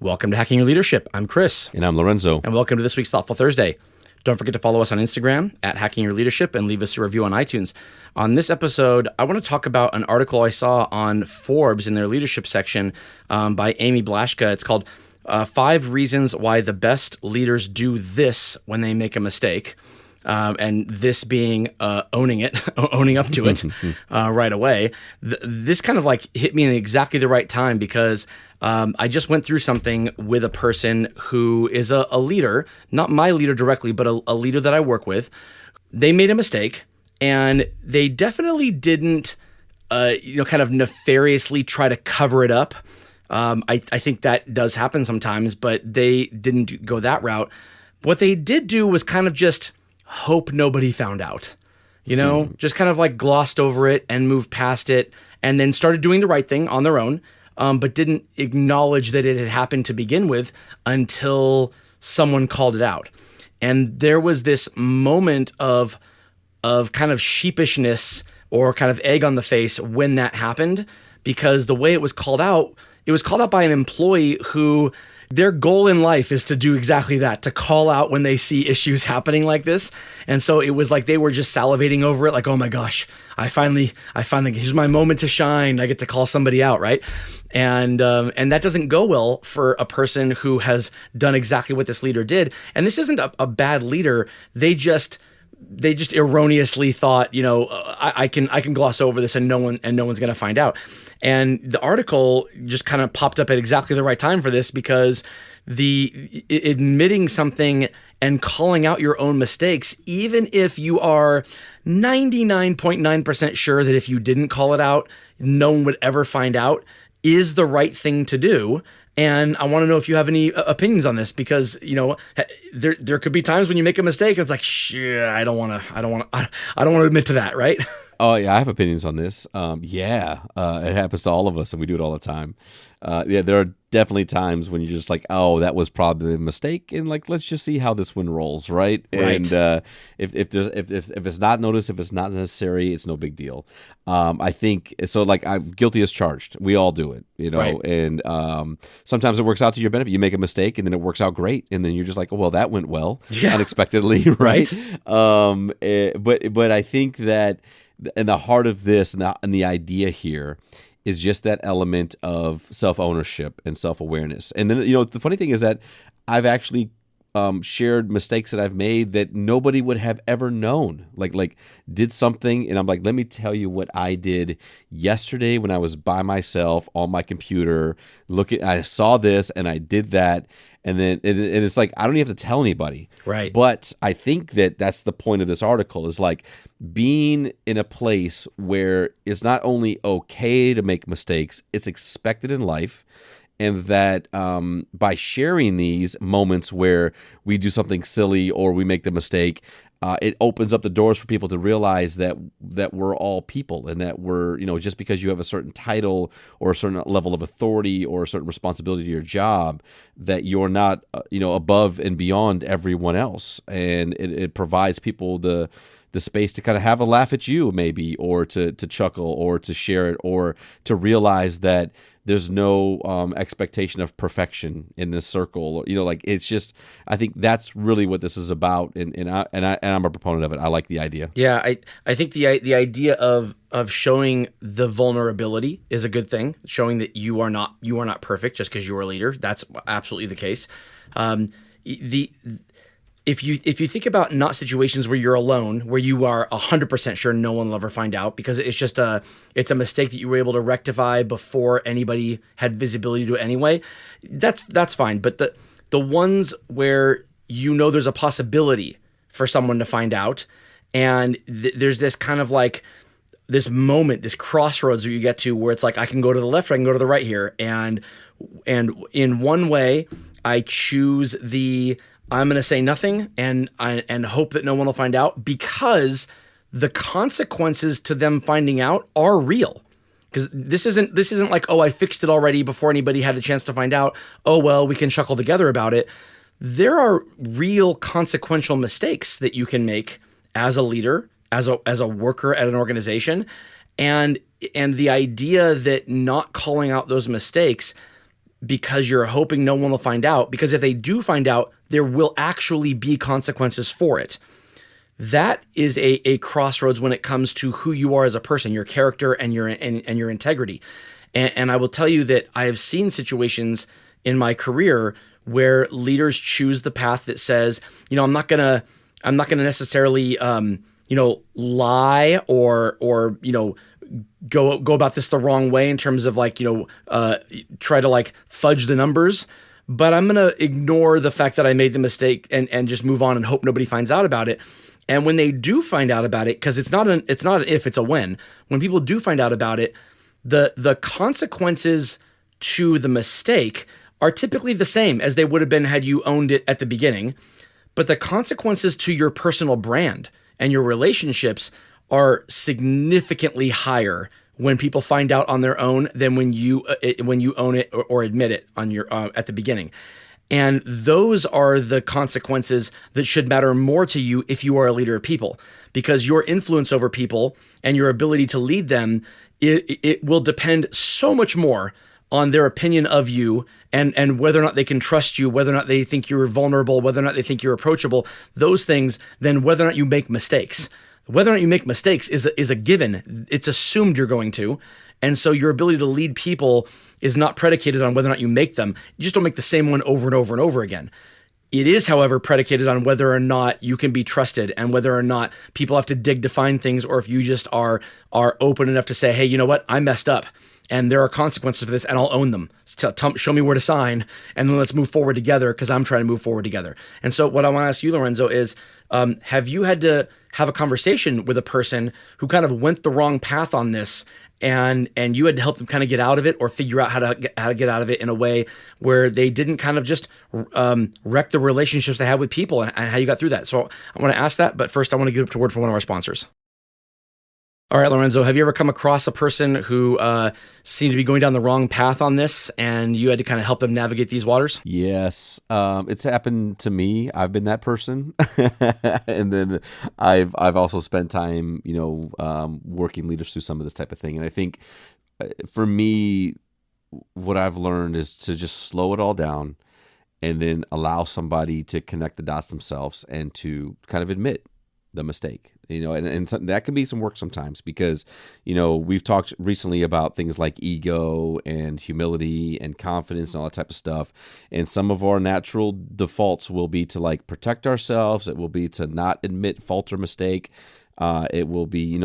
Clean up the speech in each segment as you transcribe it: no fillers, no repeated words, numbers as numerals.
Welcome to Hacking Your Leadership. I'm Chris. And I'm Lorenzo. And welcome to this week's Thoughtful Thursday. Don't forget to follow us on Instagram at Hacking Your Leadership and leave us a review on iTunes. On this episode, I want to talk about an article I saw on Forbes in their leadership section by Amy Blashka. It's called 5 Reasons Why the Best Leaders Do This When They Make a Mistake. And this being owning up to it right away. This kind of like hit me in exactly the right time because I just went through something with a person who is a leader, not my leader directly, but a leader that I work with. They made a mistake, and they definitely didn't, kind of nefariously try to cover it up. I think that does happen sometimes, but they didn't go that route. What they did do was kind of just hope nobody found out, just kind of like glossed over it and moved past it and then started doing the right thing on their own, but didn't acknowledge that it had happened to begin with until someone called it out. And there was this moment of kind of sheepishness or kind of egg on the face when that happened, because the way it was called out by an employee who their goal in life is to do exactly that, to call out when they see issues happening like this. And so it was like they were just salivating over it, like, oh my gosh, I finally, here's my moment to shine. I get to call somebody out, right? And that doesn't go well for a person who has done exactly what this leader did. And this isn't a bad leader. They just erroneously thought, I can gloss over this and no one's going to find out. And the article just kind of popped up at exactly the right time for this, because the admitting something and calling out your own mistakes, even if you are 99.9% sure that if you didn't call it out, no one would ever find out, is the right thing to do. And I want to know if you have any opinions on this, because there could be times when you make a mistake and it's like, shit, I don't want to admit to that, right? Oh yeah, I have opinions on this. It happens to all of us, and we do it all the time. There are definitely times when you're just like, oh, that was probably a mistake, and like, let's just see how this one rolls, right? Right. And if it's not noticed, if it's not necessary, it's no big deal. I think so. Like, I'm guilty as charged. We all do it, Right. And sometimes it works out to your benefit. You make a mistake, and then it works out great, and then you're just like, oh, well, that went well, unexpectedly, right? But I think that in the heart of this and the idea here is just that element of self-ownership and self-awareness. And then, the funny thing is that I've actually shared mistakes that I've made that nobody would have ever known. Like did something, and I'm like, let me tell you what I did yesterday when I was by myself on my computer. I saw this and I did that. And then and it's like, I don't even have to tell anybody. Right. But I think that's the point of this article, is like being in a place where it's not only okay to make mistakes, it's expected in life. And that by sharing these moments where we do something silly or we make the mistake, it opens up the doors for people to realize that we're all people, and that we're, just because you have a certain title or a certain level of authority or a certain responsibility to your job, that you're not, above and beyond everyone else. And it provides people the space to kind of have a laugh at you, maybe, or to chuckle, or to share it, or to realize that there's no expectation of perfection in this circle. It's just, I think that's really what this is about, and I'm a proponent of it. I like the idea. Yeah, I think the idea of showing the vulnerability is a good thing. Showing that you are not perfect just because you're a leader. That's absolutely the case. If you think about not situations where you're alone, where you are 100% sure no one will ever find out because it's a mistake that you were able to rectify before anybody had visibility to it anyway, that's fine. But the ones where there's a possibility for someone to find out, and there's this kind of like this moment, this crossroads where you get to where it's like, I can go to the left or I can go to the right here, and in one way I choose I'm going to say nothing and hope that no one will find out, because the consequences to them finding out are real. Because this isn't like, oh, I fixed it already before anybody had a chance to find out. Oh, well, we can chuckle together about it. There are real consequential mistakes that you can make as a leader, as a worker at an organization, and the idea that not calling out those mistakes because you're hoping no one will find out, because if they do find out, there will actually be consequences for it. That is a crossroads when it comes to who you are as a person, your character and your integrity. And I will tell you that I have seen situations in my career where leaders choose the path that says, I'm not gonna necessarily lie or go about this the wrong way in terms of try to fudge the numbers, but I'm gonna ignore the fact that I made the mistake and just move on and hope nobody finds out about it. And when they do find out about it, because it's not an if, it's a when. When people do find out about it, the consequences to the mistake are typically the same as they would have been had you owned it at the beginning. But the consequences to your personal brand and your relationships are significantly higher when people find out on their own than when you own it or admit it on your at the beginning. And those are the consequences that should matter more to you if you are a leader of people, because your influence over people and your ability to lead them, it will depend so much more on their opinion of you and whether or not they can trust you, whether or not they think you're vulnerable, whether or not they think you're approachable, those things, than whether or not you make mistakes. Whether or not you make mistakes is a given. It's assumed you're going to. And so your ability to lead people is not predicated on whether or not you make them. You just don't make the same one over and over and over again. It is, however, predicated on whether or not you can be trusted and whether or not people have to dig to find things, or if you just are open enough to say, hey, you know what? I messed up and there are consequences for this and I'll own them. Show me where to sign and then let's move forward together because I'm trying to move forward together. And so what I want to ask you, Lorenzo, is have you had to have a conversation with a person who kind of went the wrong path on this, and you had to help them kind of get out of it or figure out how to get out of it in a way where they didn't kind of just wreck the relationships they had with people, and how you got through that? So I want to ask that, but first I want to give up to word from one of our sponsors. All right, Lorenzo, have you ever come across a person who seemed to be going down the wrong path on this, and you had to kind of help them navigate these waters? Yes, it's happened to me. I've been that person, and then I've also spent time, working leaders through some of this type of thing. And I think for me, what I've learned is to just slow it all down, and then allow somebody to connect the dots themselves and to kind of admit the mistake. And that can be some work sometimes, because, we've talked recently about things like ego and humility and confidence and all that type of stuff. And some of our natural defaults will be to protect ourselves. It will be to not admit fault or mistake. It will be,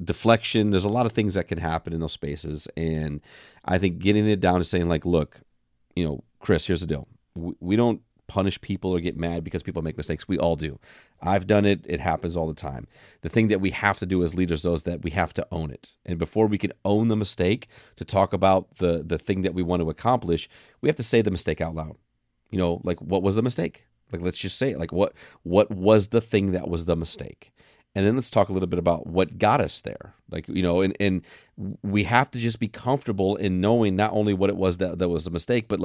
deflection. There's a lot of things that can happen in those spaces. And I think getting it down to saying look, Chris, here's the deal. We don't punish people or get mad because people make mistakes. We all do. I've done it. It happens all the time. The thing that we have to do as leaders, though, is that we have to own it. And before we can own the mistake, to talk about the thing that we want to accomplish, we have to say the mistake out loud. What was the mistake? Let's just say it. What was the thing that was the mistake? And then let's talk a little bit about what got us there. And we have to just be comfortable in knowing not only what it was that was a mistake, but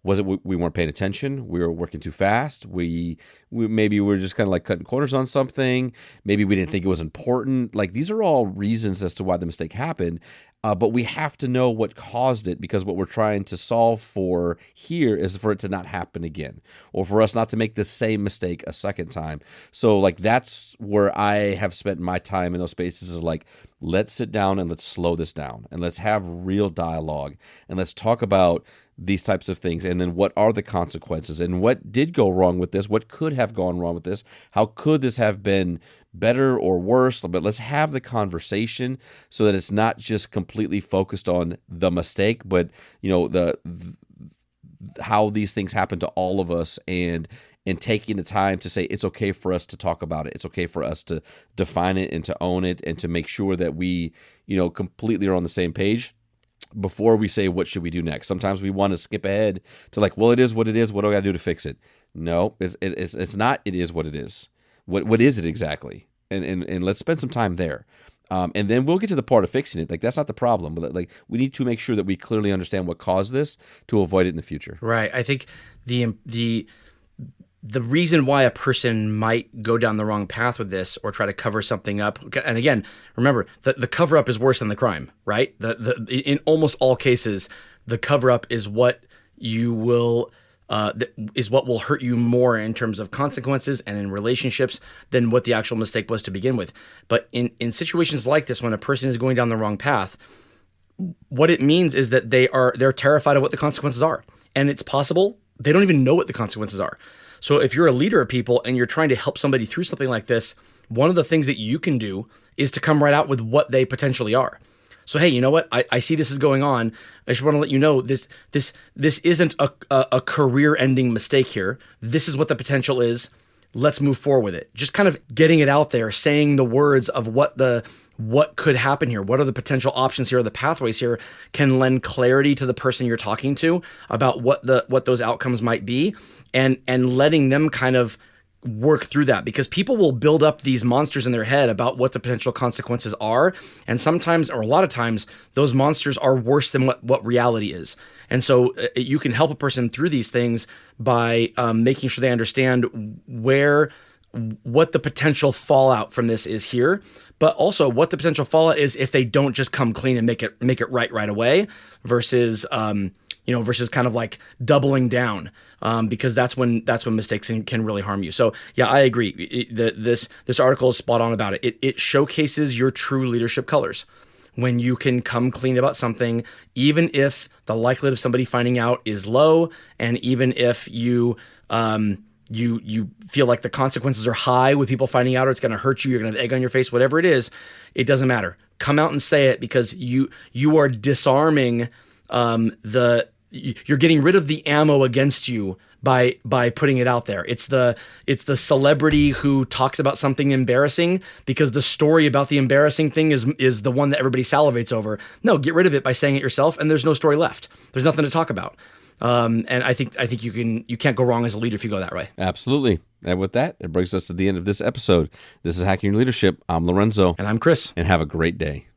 was it we weren't paying attention? We were working too fast. We maybe we were just kind of cutting corners on something. Maybe we didn't think it was important. These are all reasons as to why the mistake happened. But we have to know what caused it, because what we're trying to solve for here is for it to not happen again, or for us not to make the same mistake a second time. So that's where I have spent my time in those spaces, is let's sit down and let's slow this down and let's have real dialogue and let's talk about these types of things. And then what are the consequences and what did go wrong with this? What could have gone wrong with this? How could this have been better or worse? But let's have the conversation so that it's not just completely focused on the mistake, but how these things happen to all of us, and taking the time to say it's okay for us to talk about it. It's okay for us to define it and to own it, and to make sure that we, completely are on the same page before we say, what should we do next? Sometimes we want to skip ahead to well, it is what it is. What do I got to do to fix it? No, it's not. It is what it is. What is it exactly? And let's spend some time there. And then we'll get to the part of fixing it. That's not the problem. But we need to make sure that we clearly understand what caused this to avoid it in the future. Right. I think the reason why a person might go down the wrong path with this or try to cover something up, and again, remember, the cover up is worse than the crime, right? In almost all cases, the cover up is what you will is what will hurt you more in terms of consequences and in relationships than what the actual mistake was to begin with. But in situations like this, when a person is going down the wrong path, what it means is that they're terrified of what the consequences are. And it's possible they don't even know what the consequences are. So if you're a leader of people and you're trying to help somebody through something like this, one of the things that you can do is to come right out with what they potentially are. So, hey, you know what? I see this is going on. I just want to let you know this isn't a career-ending mistake here. This is what the potential is. Let's move forward with it. Just kind of getting it out there, saying the words of what could happen here. What are the potential options here? The pathways here can lend clarity to the person you're talking to about what those outcomes might be, and letting them kind of work through that, because people will build up these monsters in their head about what the potential consequences are. And sometimes, or a lot of times, those monsters are worse than what reality is. And so you can help a person through these things by making sure they understand what the potential fallout from this is here, but also what the potential fallout is if they don't just come clean and make it right away, versus versus kind of like doubling down, because that's when mistakes can really harm you. So yeah, I agree. This article is spot on about it. It showcases your true leadership colors when you can come clean about something, even if the likelihood of somebody finding out is low, and even if you feel like the consequences are high with people finding out, or it's going to hurt you, you're going to have egg on your face, whatever it is, it doesn't matter. Come out and say it, because you are disarming you're getting rid of the ammo against you by putting it out there. It's the celebrity who talks about something embarrassing because the story about the embarrassing thing is the one that everybody salivates over. No, get rid of it by saying it yourself, and there's no story left. There's nothing to talk about. And I think you can't go wrong as a leader if you go that way. Absolutely. And with that, it brings us to the end of this episode. This is Hacking Your Leadership. I'm Lorenzo. And I'm Chris. And have a great day.